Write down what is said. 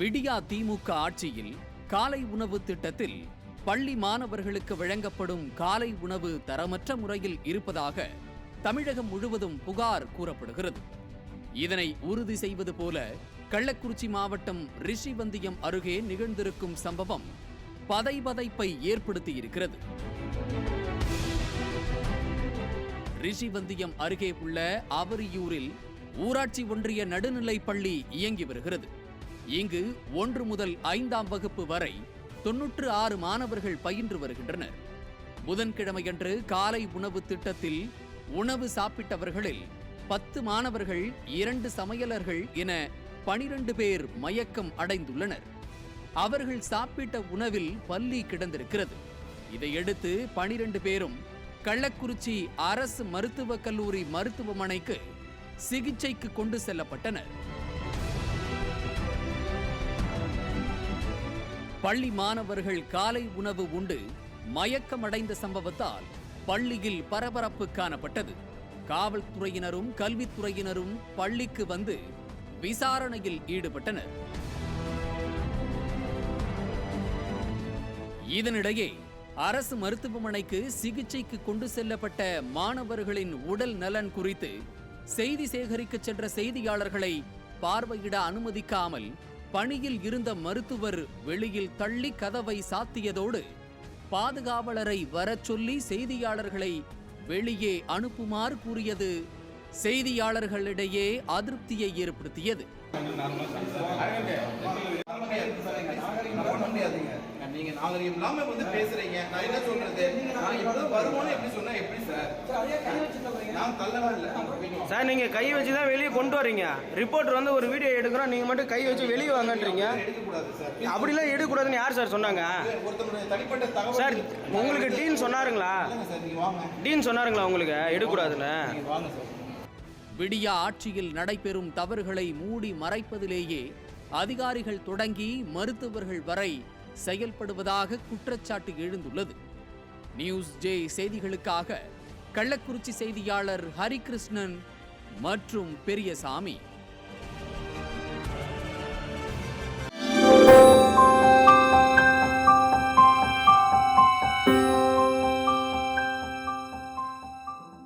விடியா திமுக ஆட்சியில் காலை உணவு திட்டத்தில் பள்ளி மாணவர்களுக்கு வழங்கப்படும் காலை உணவு தரமற்ற முறையில் இருப்பதாக தமிழகம் முழுவதும் புகார் கூறப்படுகிறது. இதனை உறுதி செய்வது போல கள்ளக்குறிச்சி மாவட்டம் ரிஷிவந்தியம் அருகே நிகழ்ந்திருக்கும் சம்பவம் பதைபதைப்பை ஏற்படுத்தியிருக்கிறது. ரிஷிவந்தியம் அருகே உள்ள அவரியூரில் ஊராட்சி ஒன்றிய நடுநிலைப் பள்ளி இயங்கி வருகிறது. இங்கு 1 முதல் 5ஆம் வகுப்பு வரை 96 மாணவர்கள் பயின்று வருகின்றனர். புதன்கிழமையன்று காலை உணவு திட்டத்தில் உணவு சாப்பிட்டவர்களில் 10 மாணவர்கள் 2 சமையலர்கள் என 12 பேர் மயக்கம் அடைந்துள்ளனர். அவர்கள் சாப்பிட்ட உணவில் பல்லி கிடந்திருக்கிறது. இதையடுத்து 12 பேரும் கள்ளக்குறிச்சி அரசு மருத்துவக் கல்லூரி மருத்துவமனைக்கு சிகிச்சைக்கு கொண்டு செல்லப்பட்டனர். பள்ளி மாணவர்கள் காலை உணவு உண்டு மயக்கமடைந்த சம்பவத்தால் பள்ளியில் பரபரப்பு காணப்பட்டது. காவல்துறையினரும் கல்வித்துறையினரும் பள்ளிக்கு வந்து விசாரணையில் ஈடுபட்டனர். இதனிடையே அரசு மருத்துவமனைக்கு சிகிச்சைக்கு கொண்டு செல்லப்பட்ட மாணவர்களின் உடல் நலன் குறித்து செய்தி சேகரிக்க சென்ற செய்தியாளர்களை பார்வையிட அனுமதிக்காமல் பணியில் இருந்த மருத்துவர் வெளியில் தள்ளி கதவை சாத்தியதோடு பாதுகாவலரை வரச் சொல்லி செய்தியாளர்களை வெளியே அனுப்புமாறு கூறியது செய்தியாளர்களிடையே அதிருப்தியை ஏற்படுத்தியது. நீங்க நாகரிகம் இல்லாம வந்து பேசுறீங்க. நான் என்ன சொல்றது? நான் இப்பதான் வருவோன்னு எப்படி சொன்னா எப்படி சார்? நான் தள்ளவா இல்ல சார். நீங்க கை வச்சு தான் வெளியே கொண்டு வரீங்க. ரிப்போர்ட்டர் வந்து ஒரு வீடியோ எடுக்கிறோம், நீங்க மட்டும் கை வச்சு வெளியே வாங்கன்றீங்க. எடுக்கக்கூடாது சார். அப்படிலாம் எடுக்கக்கூடாதுன்னு யார் சார் சொன்னாங்க? ஒருத்தருடைய தனிப்பட்ட தகவல் சார் உங்களுக்கு டீன் சொன்னாருங்களா? சார் நீங்க வாங்க. டீன் சொன்னாருங்களா உங்களுக்கு எடுக்கக்கூடாதுன்னு? வாங்க சார். விடியா ஆட்சியில் நடைபெறும் தவறுகளை மூடி மறைப்பதிலேயே அதிகாரிகள் தொடங்கி மருத்துவர்கள் வரை செயல்படுவதாக குற்றச்சாட்டு எழுந்துள்ளது. நியூஸ் ஜே செய்திகளுக்காக கள்ளக்குறிச்சி செய்தியாளர் ஹரிகிருஷ்ணன் மற்றும் பெரியசாமி.